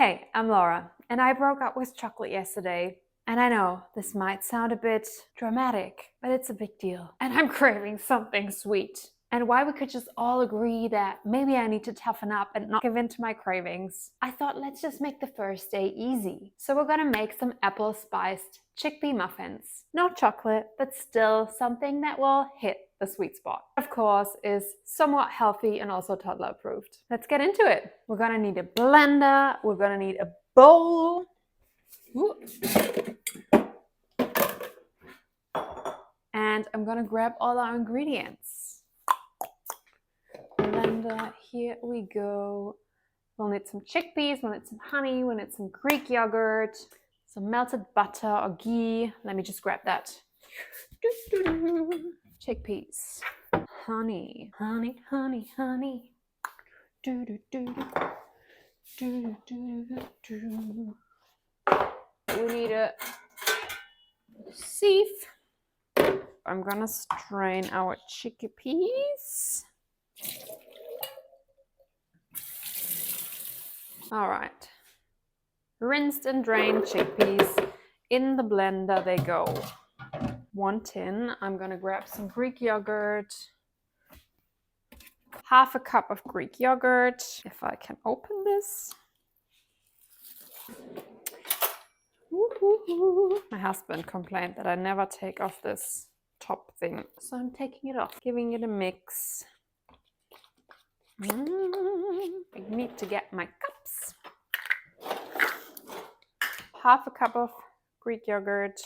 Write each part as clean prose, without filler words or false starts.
Hey, I'm Laura, and I broke up with chocolate yesterday. And I know this might sound a bit dramatic, but it's a big deal. And I'm craving something sweet. And why we could just all agree that maybe I need to toughen up and not give in to my cravings, I thought let's just make the first day easy. So we're gonna make some Apple Spiced Chickpea Muffins. No chocolate, but still something that will hit the sweet spot. Of course, is somewhat healthy and also toddler approved. Let's get into it. We're gonna need a blender, we're gonna need a bowl. And I'm gonna grab all our ingredients. Blender, here we go. We'll need some chickpeas, we'll need some honey, we'll need some Greek yogurt, some melted butter or ghee. Let me just grab that. Chickpeas, honey, honey, honey, honey. We need a sieve. I'm gonna strain our chickpeas. All right, rinsed and drained chickpeas. In the blender they go. 1 tin. I'm gonna grab some Greek yogurt. Half a cup of Greek yogurt. If I can open this. My husband complained that I never take off this top thing, so I'm taking it off, giving it a mix. I need to get my cups. Half a cup of Greek yogurt.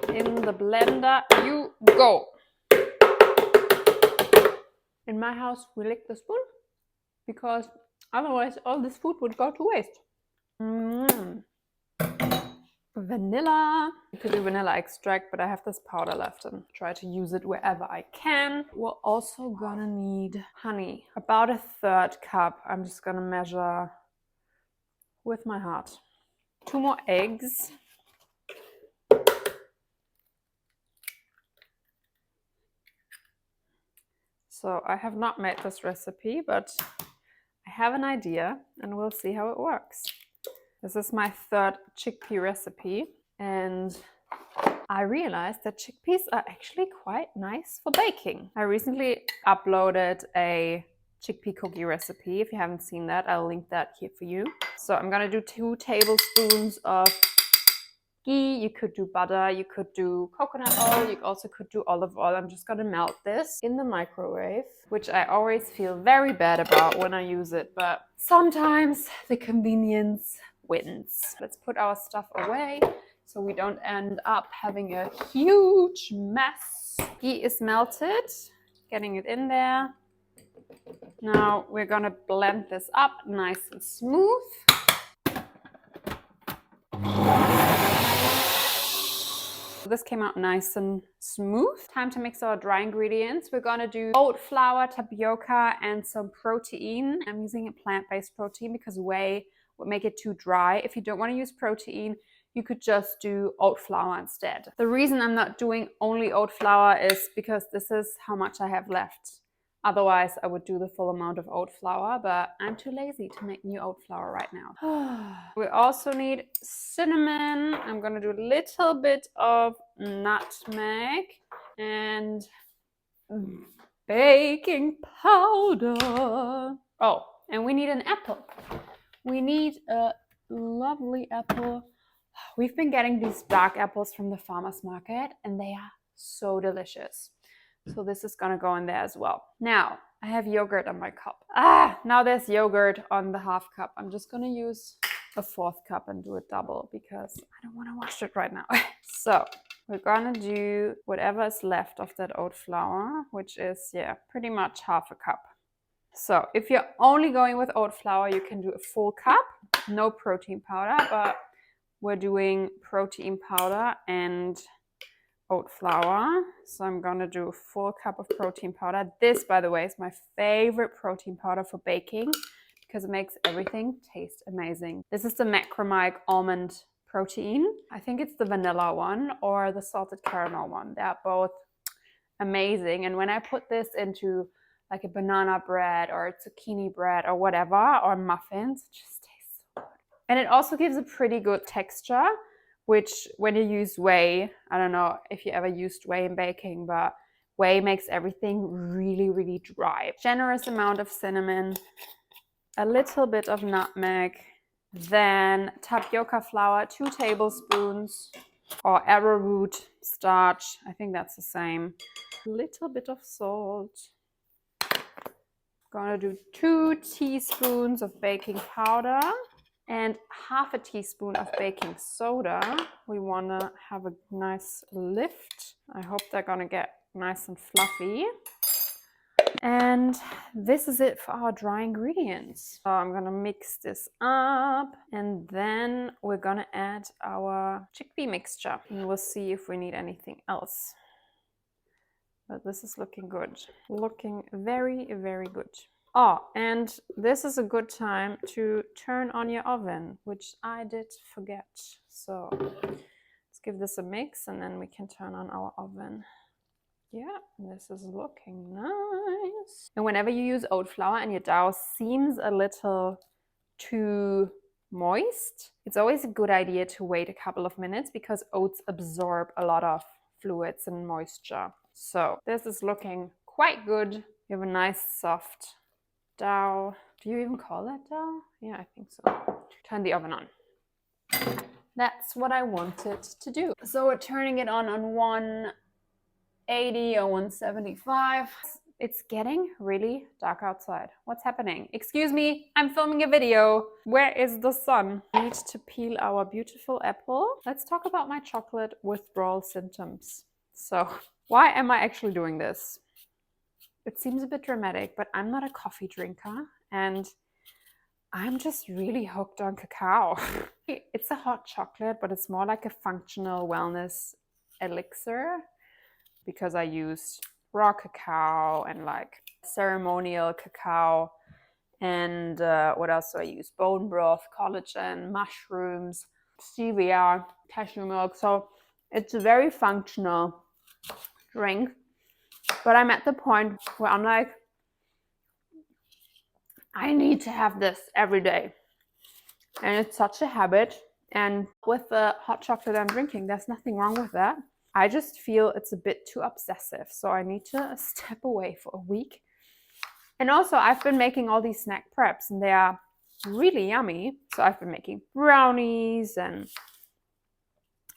In the blender you go. In my house we lick the spoon because otherwise all this food would go to waste. Vanilla. You could do vanilla extract, but I have this powder left and try to use it wherever I can. We're also gonna need honey. About 1/3 cup. I'm just gonna measure with my heart. 2 more eggs. So I have not made this recipe, but I have an idea and we'll see how it works. This is my 3rd chickpea recipe, and I realized that chickpeas are actually quite nice for baking. I recently uploaded a chickpea cookie recipe. If you haven't seen that, I'll link that here for you. So I'm gonna do 2 tablespoons of ghee. You could do butter, you could do coconut oil, you also could do olive oil. I'm just gonna melt this in the microwave, which I always feel very bad about when I use it, but sometimes the convenience wins. Let's put our stuff away so we don't end up having a huge mess. Ghee is melted, getting it in there. Now we're gonna blend this up nice and smooth. This came out nice and smooth. Time to mix our dry ingredients. We're gonna do oat flour, tapioca, and some protein. I'm using a plant-based protein because whey would make it too dry. If you don't want to use protein, you could just do oat flour instead. The reason I'm not doing only oat flour is because this is how much I have left. Otherwise, I would do the full amount of oat flour, but I'm too lazy to make new oat flour right now. We also need cinnamon. I'm gonna do a little bit of nutmeg and baking powder. Oh, and we need an apple. We need a lovely apple. We've been getting these dark apples from the farmer's market and they are so delicious. So this is gonna go in there as well. Now, I have yogurt on my cup. Now there's yogurt on the 1/2 cup. I'm just gonna use a 1/4 cup and do a double because I don't wanna wash it right now. So we're gonna do whatever is left of that oat flour, which is, yeah, pretty much 1/2 cup. So if you're only going with oat flour, you can do a full cup, no protein powder, but we're doing protein powder and oat flour. So I'm gonna do a full cup of protein powder. This, by the way, is my favorite protein powder for baking because it makes everything taste amazing. This is the Macromike almond protein. I think it's the vanilla one or the salted caramel one. They're both amazing. And when I put this into like a banana bread or a zucchini bread or whatever, or muffins. It just tastes so good. And it also gives a pretty good texture, which when you use whey, I don't know if you ever used whey in baking, but whey makes everything really, really dry. Generous amount of cinnamon, a little bit of nutmeg, then tapioca flour, 2 tablespoons, or arrowroot starch, I think that's the same. A little bit of salt. Gonna do 2 teaspoons of baking powder and half a teaspoon of baking soda. We wanna have a nice lift. I hope they're gonna get nice and fluffy. And this is it for our dry ingredients. So I'm gonna mix this up and then we're gonna add our chickpea mixture and we'll see if we need anything else. But this is looking good. Looking very, very good. Oh, and this is a good time to turn on your oven, which I did forget. So let's give this a mix and then we can turn on our oven. Yeah, this is looking nice. And whenever you use oat flour and your dough seems a little too moist, it's always a good idea to wait a couple of minutes because oats absorb a lot of fluids and moisture. So this is looking quite good. You have a nice soft dough. Do you even call that dough? Yeah, I think so. Turn the oven on. That's what I wanted to do. So we're turning it on 180 or 175. It's getting really dark outside. What's happening? Excuse me, I'm filming a video. Where is the sun? We need to peel our beautiful apple. Let's talk about my chocolate withdrawal symptoms. So, why am I actually doing this? It seems a bit dramatic, but I'm not a coffee drinker and I'm just really hooked on cacao. It's a hot chocolate, but it's more like a functional wellness elixir because I use raw cacao and like ceremonial cacao. And what else do I use? Bone broth, collagen, mushrooms, stevia, cashew milk. So it's a very functional drink. But I'm at the point where I'm like, I need to have this every day. And it's such a habit. And with the hot chocolate I'm drinking, there's nothing wrong with that. I just feel it's a bit too obsessive. So I need to step away for a week. And also I've been making all these snack preps and they are really yummy. So I've been making brownies and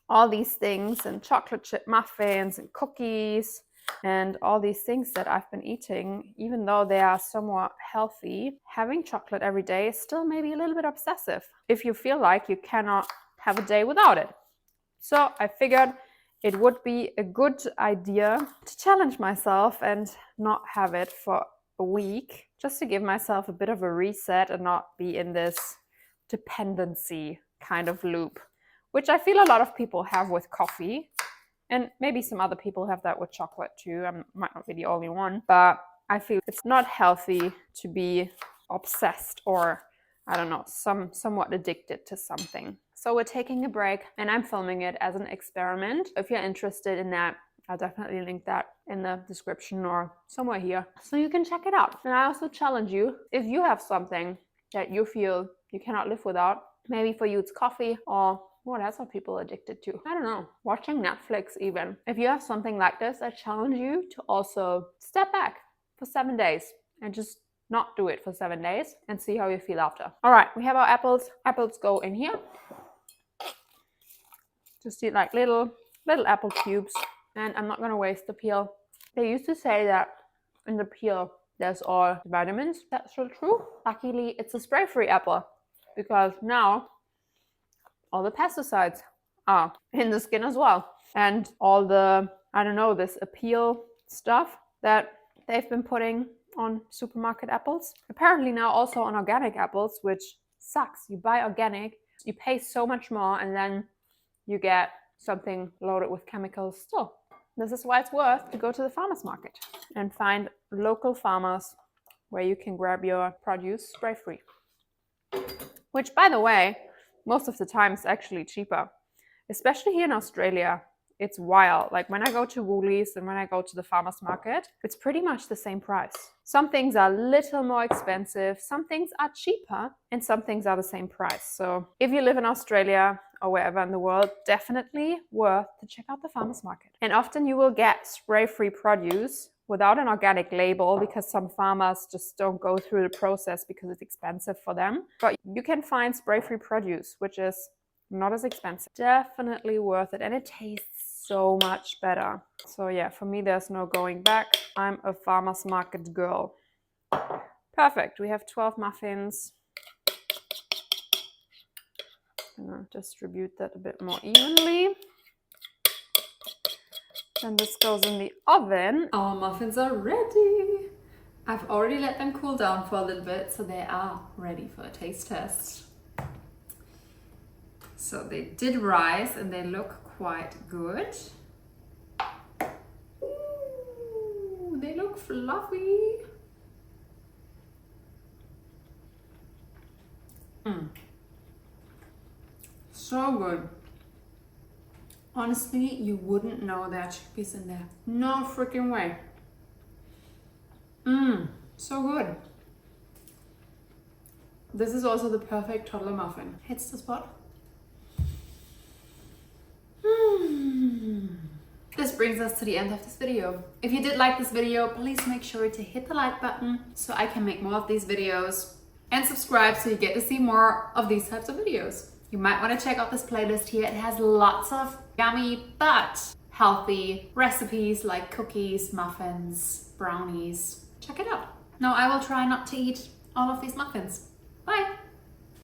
all these things and chocolate chip muffins and cookies and all these things that I've been eating. Even though they are somewhat healthy, having chocolate every day is still maybe a little bit obsessive if you feel like you cannot have a day without it. So I figured it would be a good idea to challenge myself and not have it for a week, just to give myself a bit of a reset and not be in this dependency kind of loop, which I feel a lot of people have with coffee. And maybe some other people have that with chocolate too. I might not be the only one, but I feel it's not healthy to be obsessed or, I don't know, somewhat addicted to something. So we're taking a break and I'm filming it as an experiment. If you're interested in that, I'll definitely link that in the description or somewhere here so you can check it out. And I also challenge you, if you have something that you feel you cannot live without, maybe for you it's coffee or what else are people addicted to? I don't know, watching Netflix even. If you have something like this, I challenge you to also step back for 7 days and just not do it for 7 days and see how you feel after. All right, we have our apples. Apples go in here. Just eat like little apple cubes. And I'm not gonna waste the peel. They used to say that in the peel, there's all the vitamins. That's still true. Luckily, it's a spray-free apple because now all the pesticides are in the skin as well. And all the, I don't know, this appeal stuff that they've been putting on supermarket apples. Apparently now also on organic apples, which sucks. You buy organic, you pay so much more, and then you get something loaded with chemicals still. This is why it's worth to go to the farmer's market and find local farmers where you can grab your produce spray-free. Which, by the way, most of the time is actually cheaper. Especially here in Australia, it's wild. Like when I go to Woolies and when I go to the farmer's market, it's pretty much the same price. Some things are a little more expensive, some things are cheaper, and some things are the same price. So if you live in Australia or wherever in the world, definitely worth to check out the farmer's market. And often you will get spray-free produce without an organic label because some farmers just don't go through the process because it's expensive for them. But you can find spray-free produce, which is not as expensive. Definitely worth it, and it tastes so much better. So yeah, for me there's no going back. I'm a farmer's market girl. Perfect. We have 12 muffins. I'm gonna distribute that a bit more evenly. Then this goes in the oven. Our muffins are ready. I've already let them cool down for a little bit, so they are ready for a taste test. So they did rise and they look quite good. Ooh, they look fluffy. So good. Honestly, you wouldn't know there are chickpeas in there. No freaking way. So good. This is also the perfect toddler muffin. Hits the spot. This brings us to the end of this video. If you did like this video, please make sure to hit the like button so I can make more of these videos, and subscribe so you get to see more of these types of videos. You might want to check out this playlist here. It has lots of yummy but healthy recipes like cookies, muffins, brownies. Check it out. Now I will try not to eat all of these muffins. Bye!